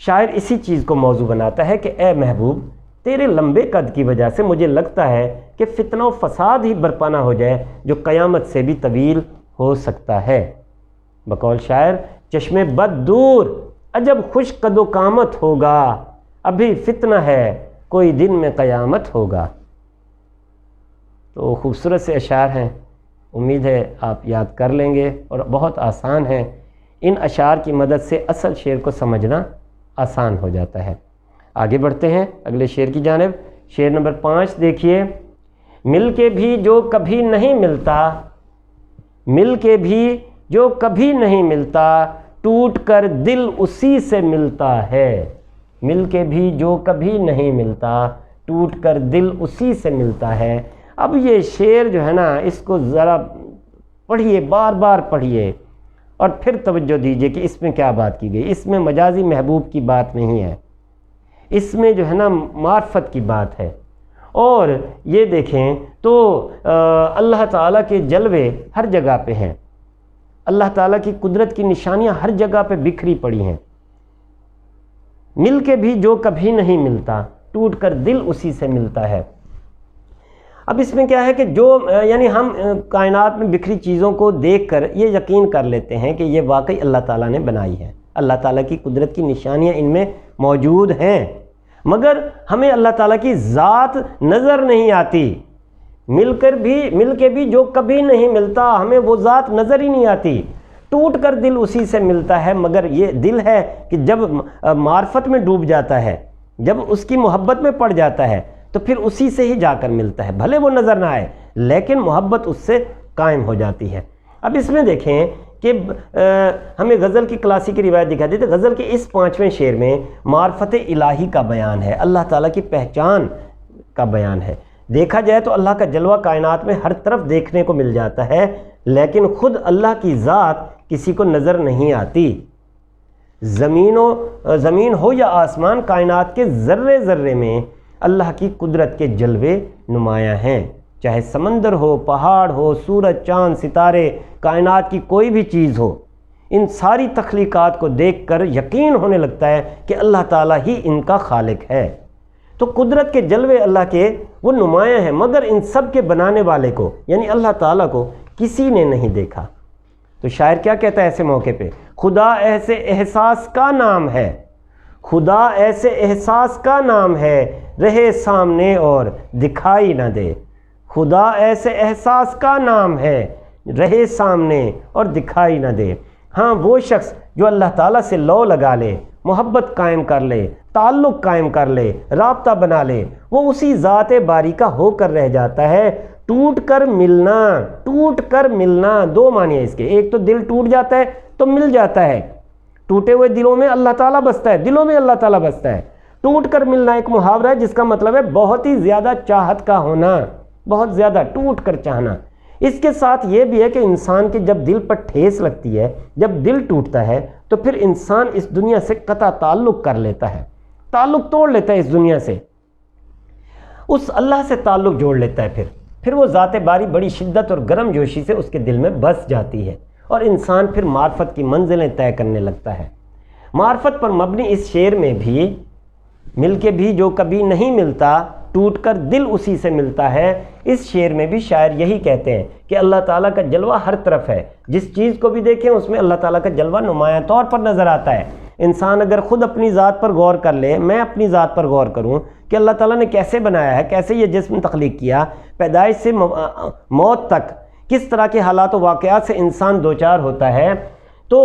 شاعر اسی چیز کو موضوع بناتا ہے کہ اے محبوب، تیرے لمبے قد کی وجہ سے مجھے لگتا ہے کہ فتنہ و فساد ہی برپا نہ ہو جائے جو قیامت سے بھی طویل ہو سکتا ہے۔ بقول شاعر، چشم بد دور عجب خوش قد و قامت ہوگا، ابھی فتنہ ہے کوئی دن میں قیامت ہوگا۔ تو خوبصورت سے اشعار ہیں، امید ہے آپ یاد کر لیں گے، اور بہت آسان ہیں، ان اشعار کی مدد سے اصل شعر کو سمجھنا آسان ہو جاتا ہے۔ آگے بڑھتے ہیں اگلے شعر کی جانب۔ شعر نمبر 5 دیکھیے، مل کے بھی جو کبھی نہیں ملتا، مل کے بھی جو کبھی نہیں ملتا، ٹوٹ کر دل اسی سے ملتا ہے، مل کے بھی جو کبھی نہیں ملتا، ٹوٹ کر دل اسی سے ملتا ہے۔ اب یہ شعر جو ہے نا، اس کو ذرا پڑھیے، بار بار پڑھیے اور پھر توجہ دیجیے کہ اس میں کیا بات کی گئی۔ اس میں مجازی محبوب کی بات نہیں ہے، اس میں جو ہے نا معرفت کی بات ہے۔ اور یہ دیکھیں تو اللہ تعالیٰ کے جلوے ہر جگہ پہ ہیں، اللہ تعالیٰ کی قدرت کی نشانیاں ہر جگہ پہ بکھری پڑی ہیں۔ مل کے بھی جو کبھی نہیں ملتا، ٹوٹ کر دل اسی سے ملتا ہے۔ اب اس میں کیا ہے کہ جو یعنی ہم کائنات میں بکھری چیزوں کو دیکھ کر یہ یقین کر لیتے ہیں کہ یہ واقعی اللہ تعالیٰ نے بنائی ہے، اللہ تعالیٰ کی قدرت کی نشانیاں ان میں موجود ہیں، مگر ہمیں اللہ تعالیٰ کی ذات نظر نہیں آتی۔ مل کے بھی جو کبھی نہیں ملتا، ہمیں وہ ذات نظر ہی نہیں آتی، ٹوٹ کر دل اسی سے ملتا ہے۔ مگر یہ دل ہے کہ جب معرفت میں ڈوب جاتا ہے، جب اس کی محبت میں پڑ جاتا ہے تو پھر اسی سے ہی جا کر ملتا ہے، بھلے وہ نظر نہ آئے لیکن محبت اس سے قائم ہو جاتی ہے۔ اب اس میں دیکھیں کہ ہمیں غزل کی کلاسیکی روایت دکھا دیتے، غزل کے اس 5ویں شعر میں معرفت الہی کا بیان ہے، اللہ تعالیٰ کی پہچان کا بیان ہے۔ دیکھا جائے تو اللہ کا جلوہ کائنات میں ہر طرف دیکھنے کو مل جاتا ہے، لیکن خود اللہ کی ذات کسی کو نظر نہیں آتی۔ زمین ہو یا آسمان، کائنات کے ذرے ذرے میں اللہ کی قدرت کے جلوے نمایاں ہیں، چاہے سمندر ہو، پہاڑ ہو، سورج، چاند، ستارے، کائنات کی کوئی بھی چیز ہو، ان ساری تخلیقات کو دیکھ کر یقین ہونے لگتا ہے کہ اللہ تعالیٰ ہی ان کا خالق ہے۔ تو قدرت کے جلوے اللہ کے وہ نمایاں ہیں، مگر ان سب کے بنانے والے کو یعنی اللہ تعالیٰ کو کسی نے نہیں دیکھا۔ تو شاعر کیا کہتا ہے ایسے موقع پہ؟ خدا ایسے احساس کا نام ہے، خدا ایسے احساس کا نام ہے، رہے سامنے اور دکھائی نہ دے، خدا ایسے احساس کا نام ہے، رہے سامنے اور دکھائی نہ دے۔ ہاں، وہ شخص جو اللہ تعالیٰ سے لو لگا لے، محبت قائم کر لے، تعلق قائم کر لے، رابطہ بنا لے، وہ اسی ذات باری کا ہو کر رہ جاتا ہے۔ ٹوٹ کر ملنا، ٹوٹ کر ملنا، دو معنی ہے اس کے، ایک تو دل ٹوٹ جاتا ہے تو مل جاتا ہے، ٹوٹے ہوئے دلوں میں اللہ تعالیٰ بستا ہے، دلوں میں اللہ تعالیٰ بستا ہے۔ ٹوٹ کر ملنا ایک محاورہ ہے جس کا مطلب ہے بہت ہی زیادہ چاہت کا ہونا، بہت زیادہ ٹوٹ کر چاہنا۔ اس کے ساتھ یہ بھی ہے کہ انسان کے جب دل پر ٹھیس لگتی ہے، جب دل ٹوٹتا ہے تو پھر انسان اس دنیا سے قطع تعلق کر لیتا ہے، تعلق توڑ لیتا ہے اس دنیا سے، اس اللہ سے تعلق جوڑ لیتا ہے۔ پھر وہ ذات باری بڑی شدت اور گرم جوشی سے اس کے دل میں بس جاتی ہے، اور انسان پھر معرفت کی منزلیں طے کرنے لگتا ہے۔ معرفت پر مبنی اس شعر میں بھی مل کے بھی جو کبھی نہیں ملتا، ٹوٹ کر دل اسی سے ملتا ہے، اس شعر میں بھی شاعر یہی کہتے ہیں کہ اللہ تعالیٰ کا جلوہ ہر طرف ہے، جس چیز کو بھی دیکھیں اس میں اللہ تعالیٰ کا جلوہ نمایاں طور پر نظر آتا ہے۔ انسان اگر خود اپنی ذات پر غور کر لے، میں اپنی ذات پر غور کروں کہ اللہ تعالیٰ نے کیسے بنایا ہے، کیسے یہ جسم تخلیق کیا، پیدائش سے موت تک کس طرح کے حالات و واقعات سے انسان دوچار ہوتا ہے، تو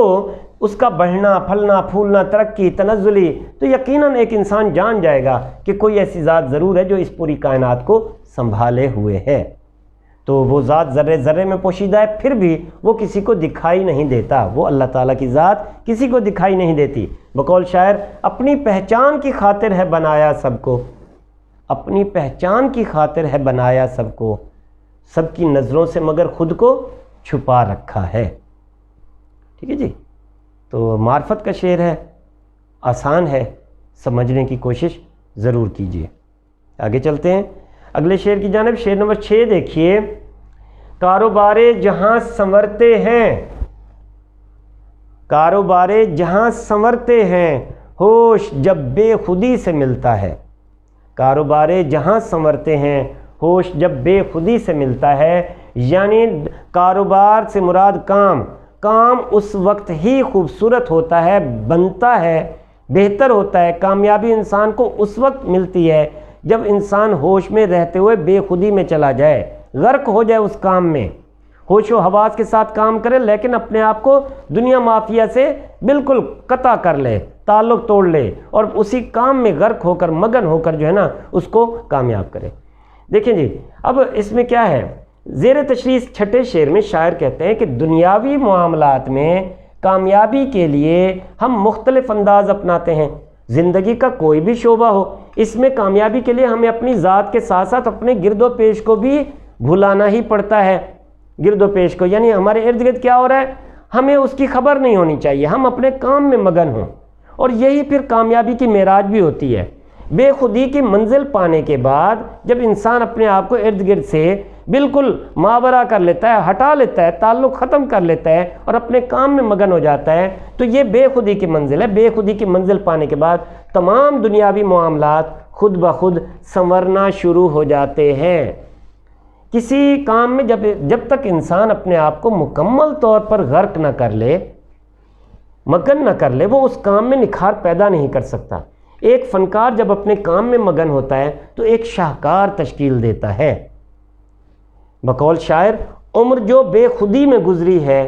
اس کا بڑھنا، پھلنا، پھولنا، ترقی، تنزلی، تو یقیناً ایک انسان جان جائے گا کہ کوئی ایسی ذات ضرور ہے جو اس پوری کائنات کو سنبھالے ہوئے ہے۔ تو وہ ذات ذرے ذرے میں پوشیدہ ہے، پھر بھی وہ کسی کو دکھائی نہیں دیتا، وہ اللہ تعالیٰ کی ذات کسی کو دکھائی نہیں دیتی۔ بقول شاعر، اپنی پہچان کی خاطر ہے بنایا سب کو، اپنی پہچان کی خاطر ہے بنایا سب کو، سب کی نظروں سے مگر خود کو چھپا رکھا ہے۔ ٹھیک ہے جی، تو معرفت کا شعر ہے، آسان ہے، سمجھنے کی کوشش ضرور کیجیے۔ آگے چلتے ہیں اگلے شعر کی جانب۔ شعر نمبر 6 دیکھیے، کاروبارے جہاں سنورتے ہیں، کاروبارے جہاں سنورتے ہیں، ہوش جب بے خودی سے ملتا ہے، کاروبارے جہاں سنورتے ہیں، ہوش جب بے خودی سے ملتا ہے، یعنی کاروبار سے مراد کام، کام اس وقت ہی خوبصورت ہوتا ہے، بنتا ہے، بہتر ہوتا ہے، کامیابی انسان کو اس وقت ملتی ہے جب انسان ہوش میں رہتے ہوئے بے خودی میں چلا جائے، غرق ہو جائے اس کام میں، ہوش و حواس کے ساتھ کام کرے لیکن اپنے آپ کو دنیا مافیا سے بالکل قطع کر لے، تعلق توڑ لے اور اسی کام میں غرق ہو کر، مگن ہو کر جو ہے نا اس کو کامیاب کرے۔ دیکھیں جی، اب اس میں کیا ہے، زیر تشریح 6 شعر میں شاعر کہتے ہیں کہ دنیاوی معاملات میں کامیابی کے لیے ہم مختلف انداز اپناتے ہیں، زندگی کا کوئی بھی شعبہ ہو، اس میں کامیابی کے لیے ہمیں اپنی ذات کے ساتھ ساتھ اپنے گرد و پیش کو بھی بھلانا ہی پڑتا ہے۔ گرد و پیش کو یعنی ہمارے ارد گرد کیا ہو رہا ہے، ہمیں اس کی خبر نہیں ہونی چاہیے، ہم اپنے کام میں مگن ہوں، اور یہی پھر کامیابی کی معراج بھی ہوتی ہے۔ بے خودی کی منزل پانے کے بعد جب انسان اپنے آپ کو ارد گرد سے بالکل ماورا کر لیتا ہے، ہٹا لیتا ہے، تعلق ختم کر لیتا ہے اور اپنے کام میں مگن ہو جاتا ہے، تو یہ بے خودی کی منزل ہے۔ بے خودی کی منزل پانے کے بعد تمام دنیاوی معاملات خود بخود سنورنا شروع ہو جاتے ہیں۔ کسی کام میں جب تک انسان اپنے آپ کو مکمل طور پر غرق نہ کر لے، مگن نہ کر لے، وہ اس کام میں نکھار پیدا نہیں کر سکتا۔ ایک فنکار جب اپنے کام میں مگن ہوتا ہے تو ایک شاہکار تشکیل دیتا ہے۔ بقول شاعر، عمر جو بے خودی میں گزری ہے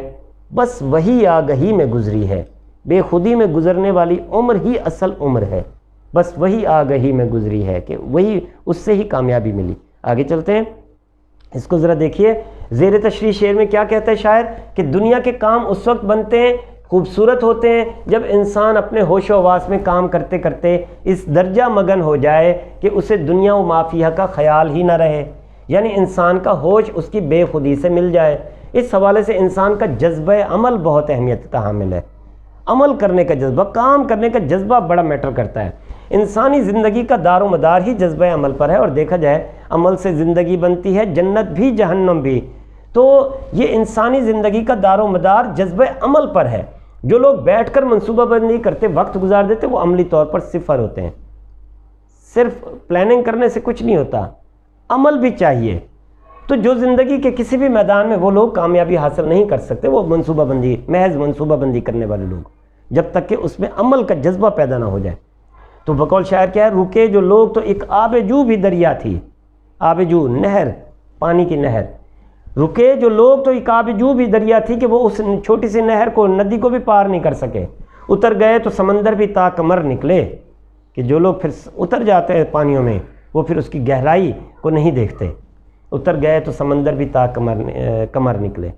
بس وہی آگہی میں گزری ہے، بے خودی میں گزرنے والی عمر ہی اصل عمر ہے، بس وہی آگہی میں گزری ہے، کہ وہی اس سے ہی کامیابی ملی۔ آگے چلتے ہیں، اس کو ذرا دیکھیے، زیر تشریح شعر میں کیا کہتا ہے شاعر کہ دنیا کے کام اس وقت بنتے ہیں، خوبصورت ہوتے ہیں جب انسان اپنے ہوش و حواس میں کام کرتے کرتے اس درجہ مگن ہو جائے کہ اسے دنیا و مافیہ کا خیال ہی نہ رہے، یعنی انسان کا ہوش اس کی بے خودی سے مل جائے۔ اس حوالے سے انسان کا جذبہ عمل بہت اہمیت کا حامل ہے، عمل کرنے کا جذبہ، کام کرنے کا جذبہ بڑا میٹر کرتا ہے۔ انسانی زندگی کا دار و مدار ہی جذبہ عمل پر ہے، اور دیکھا جائے عمل سے زندگی بنتی ہے، جنت بھی جہنم بھی، تو یہ انسانی زندگی کا دار و مدار جذبہ عمل پر ہے۔ جو لوگ بیٹھ کر منصوبہ بندی کرتے، وقت گزار دیتے، وہ عملی طور پر صفر ہوتے ہیں۔ صرف پلاننگ کرنے سے کچھ نہیں ہوتا، عمل بھی چاہیے۔ تو جو زندگی کے کسی بھی میدان میں وہ لوگ کامیابی حاصل نہیں کر سکتے، وہ منصوبہ بندی، محض منصوبہ بندی کرنے والے لوگ، جب تک کہ اس میں عمل کا جذبہ پیدا نہ ہو جائے۔ تو بقول شاعر کیا ہے، رکے جو لوگ تو ایک آب جو بھی دریا تھی، آب جو نہر، پانی کی نہر، رکے جو لوگ تو ایک آب جو بھی دریا تھی کہ وہ اس چھوٹی سی نہر کو، ندی کو بھی پار نہیں کر سکے، اتر گئے تو سمندر بھی تا کمر نکلے، کہ جو لوگ پھر اتر جاتے ہیں پانیوں میں وہ پھر اس کی گہرائی کو نہیں دیکھتے، اتر گئے تو سمندر بھی تا کمر نکلے۔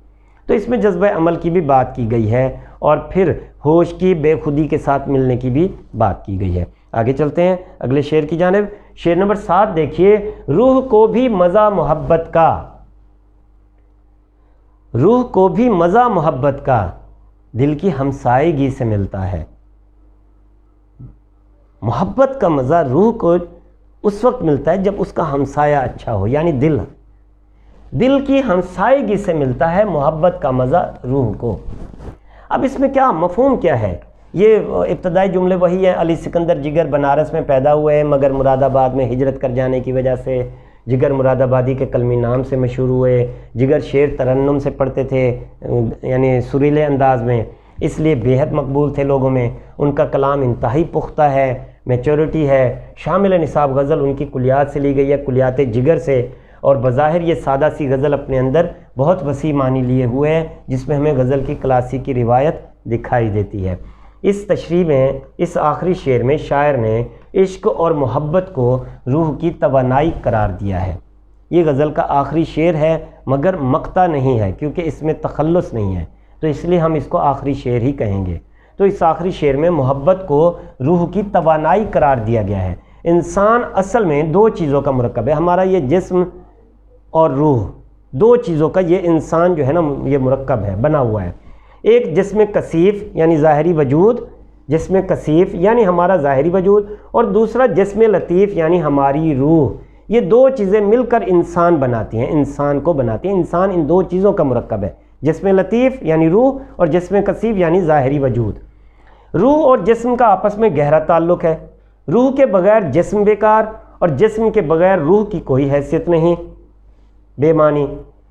تو اس میں جذبہ عمل کی بھی بات کی گئی ہے، اور پھر ہوش کی بے خودی کے ساتھ ملنے کی بھی بات کی گئی ہے۔ آگے چلتے ہیں اگلے شعر کی جانب۔ شعر نمبر 7 دیکھیے، روح کو بھی مزہ محبت کا، روح کو بھی مزہ محبت کا دل کی ہمسائیگی سے ملتا ہے۔ محبت کا مزہ روح کو اس وقت ملتا ہے جب اس کا ہمسایہ اچھا ہو، یعنی دل کی ہمسائیگی سے ملتا ہے محبت کا مزہ روح کو۔ اب اس میں کیا مفہوم کیا ہے؟ یہ ابتدائی جملے وہی ہیں، علی سکندر جگر بنارس میں پیدا ہوئے مگر مراد آباد میں ہجرت کر جانے کی وجہ سے جگر مراد آبادی کے کلمی نام سے مشہور ہوئے۔ جگر شعر ترنم سے پڑھتے تھے، یعنی سریلے انداز میں، اس لیے بےحد مقبول تھے لوگوں میں۔ ان کا کلام انتہائی پختہ ہے، میچورٹی ہے، شامل نصاب غزل ان کی کلیات سے لی گئی ہے، کلیات جگر سے، اور بظاہر یہ سادہ سی غزل اپنے اندر بہت وسیع معنی لیے ہوئے ہے، جس میں ہمیں غزل کی کلاسیکی روایت دکھائی دیتی ہے۔ اس تشریح میں، اس آخری شعر میں شاعر نے عشق اور محبت کو روح کی توانائی قرار دیا ہے۔ یہ غزل کا آخری شعر ہے، مگر مقطع نہیں ہے کیونکہ اس میں تخلص نہیں ہے، تو اس لیے ہم اس کو آخری شعر ہی کہیں گے۔ تو اس آخری شعر میں محبت کو روح کی توانائی قرار دیا گیا ہے۔ انسان اصل میں دو چیزوں کا مرکب ہے، ہمارا یہ جسم اور روح، دو چیزوں کا یہ انسان جو ہے نا یہ مرکب ہے، بنا ہوا ہے۔ ایک جسم کثیف یعنی ظاہری وجود، جسم کثیف یعنی ہمارا ظاہری وجود، اور دوسرا جسم لطیف یعنی ہماری روح۔ یہ دو چیزیں مل کر انسان بناتی ہیں، انسان کو بناتی ہیں۔ انسان ان دو چیزوں کا مرکب ہے، جسم لطیف یعنی روح اور جسم کثیف یعنی ظاہری وجود۔ روح اور جسم کا آپس میں گہرا تعلق ہے۔ روح کے بغیر جسم بیکار اور جسم کے بغیر روح کی کوئی حیثیت نہیں، بے معنی۔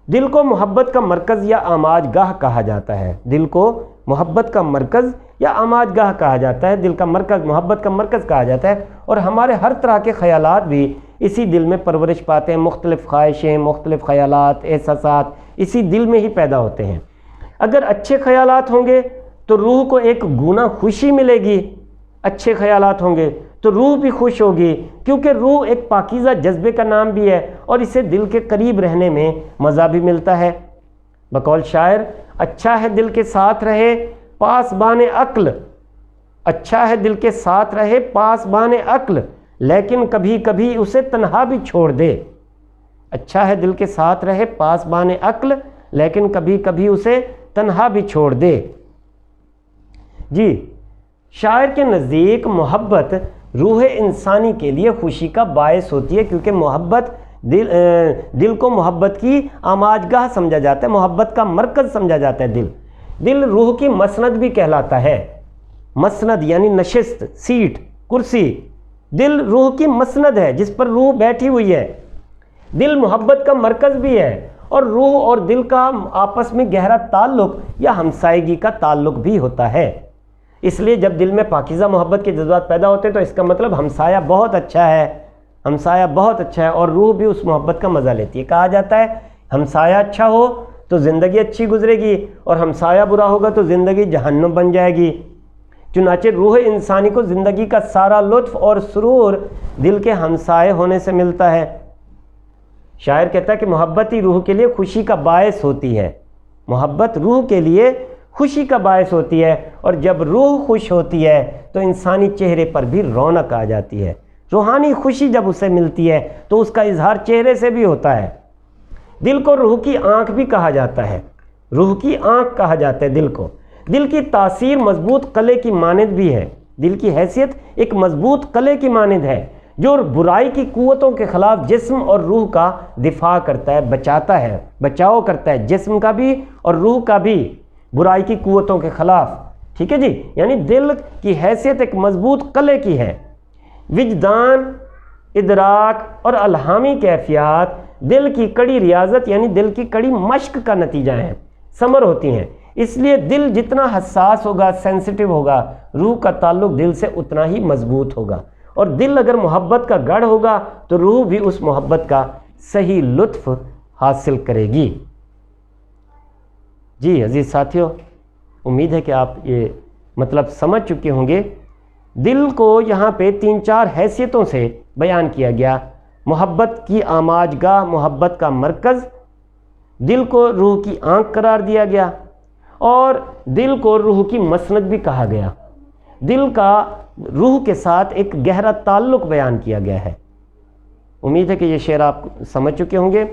دل کو محبت کا مرکز یا آماج گاہ کہا جاتا ہے، دل کو محبت کا مرکز یا آماج گاہ کہا جاتا ہے، دل کا مرکز، محبت کا مرکز کہا جاتا ہے، اور ہمارے ہر طرح کے خیالات بھی اسی دل میں پرورش پاتے ہیں۔ مختلف خواہشیں، مختلف خیالات، احساسات اسی دل میں ہی پیدا ہوتے ہیں۔ اگر اچھے خیالات ہوں گے تو روح کو ایک گونا خوشی ملے گی، اچھے خیالات ہوں گے تو روح بھی خوش ہوگی، کیونکہ روح ایک پاکیزہ جذبے کا نام بھی ہے اور اسے دل کے قریب رہنے میں مزہ بھی ملتا ہے۔ بقول شاعر، اچھا ہے دل کے ساتھ رہے پاسبان عقل، اچھا ہے دل کے ساتھ رہے پاسبان عقل، لیکن کبھی کبھی اسے تنہا بھی چھوڑ دے۔ اچھا ہے دل کے ساتھ رہے پاسبان عقل، لیکن کبھی کبھی اسے تنہا بھی چھوڑ دے۔ جی، شاعر کے نزدیک محبت روح انسانی کے لیے خوشی کا باعث ہوتی ہے، کیونکہ محبت دل کو محبت کی آماج گاہ سمجھا جاتا ہے، محبت کا مرکز سمجھا جاتا ہے۔ دل روح کی مسند بھی کہلاتا ہے۔ مسند یعنی نشست، سیٹ، کرسی۔ دل روح کی مسند ہے جس پر روح بیٹھی ہوئی ہے۔ دل محبت کا مرکز بھی ہے، اور روح اور دل کا آپس میں گہرا تعلق یا ہمسائیگی کا تعلق بھی ہوتا ہے۔ اس لیے جب دل میں پاکیزہ محبت کے جذبات پیدا ہوتے ہیں تو اس کا مطلب ہمسایہ بہت اچھا ہے، ہمسایہ بہت اچھا ہے، اور روح بھی اس محبت کا مزہ لیتی ہے۔ کہا جاتا ہے ہمسایہ اچھا ہو تو زندگی اچھی گزرے گی، اور ہمسایہ برا ہوگا تو زندگی جہنم بن جائے گی۔ چنانچہ روح انسانی کو زندگی کا سارا لطف اور سرور دل کے ہمسائے ہونے سے ملتا ہے۔ شاعر کہتا ہے کہ محبت ہی روح کے لیے خوشی کا باعث ہوتی ہے، محبت روح کے لیے خوشی کا باعث ہوتی ہے، اور جب روح خوش ہوتی ہے تو انسانی چہرے پر بھی رونق آ جاتی ہے۔ روحانی خوشی جب اسے ملتی ہے تو اس کا اظہار چہرے سے بھی ہوتا ہے۔ دل کو روح کی آنکھ بھی کہا جاتا ہے، روح کی آنکھ کہا جاتا ہے دل کو۔ دل کی تاثیر مضبوط قلعے کی مانند بھی ہے، دل کی حیثیت ایک مضبوط قلعے کی مانند ہے جو برائی کی قوتوں کے خلاف جسم اور روح کا دفاع کرتا ہے، بچاتا ہے، بچاؤ کرتا ہے جسم کا بھی اور روح کا بھی برائی کی قوتوں کے خلاف۔ ٹھیک ہے جی، یعنی دل کی حیثیت ایک مضبوط قلعے کی ہے۔ وجدان، ادراک اور الہامی کیفیات دل کی کڑی ریاضت یعنی دل کی کڑی مشق کا نتیجہ ہیں، ثمر ہوتی ہیں۔ اس لیے دل جتنا حساس ہوگا، سینسٹیو ہوگا، روح کا تعلق دل سے اتنا ہی مضبوط ہوگا، اور دل اگر محبت کا گڑھ ہوگا تو روح بھی اس محبت کا صحیح لطف حاصل کرے گی۔ جی عزیز ساتھیو، امید ہے کہ آپ یہ مطلب سمجھ چکے ہوں گے۔ دل کو یہاں پہ 3-4 حیثیتوں سے بیان کیا گیا۔ محبت کی آماج گاہ، محبت کا مرکز، دل کو روح کی آنکھ قرار دیا گیا، اور دل کو روح کی مسند بھی کہا گیا۔ دل کا روح کے ساتھ ایک گہرا تعلق بیان کیا گیا ہے۔ امید ہے کہ یہ شعر آپ سمجھ چکے ہوں گے،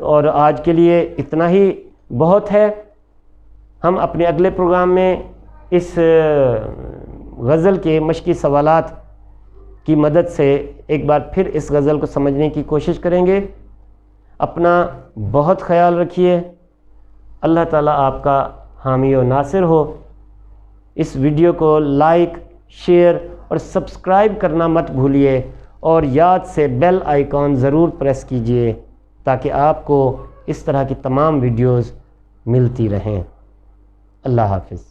اور آج کے لیے اتنا ہی بہت ہے۔ ہم اپنے اگلے پروگرام میں اس غزل کے مشقی سوالات کی مدد سے ایک بار پھر اس غزل کو سمجھنے کی کوشش کریں گے۔ اپنا بہت خیال رکھیے۔ اللہ تعالیٰ آپ کا حامی و ناصر ہو۔ اس ویڈیو کو لائک، شیئر اور سبسکرائب کرنا مت بھولیے، اور یاد سے بیل آئیکن ضرور پریس کیجئے تاکہ آپ کو اس طرح کی تمام ویڈیوز ملتی رہیں۔ اللہ حافظ۔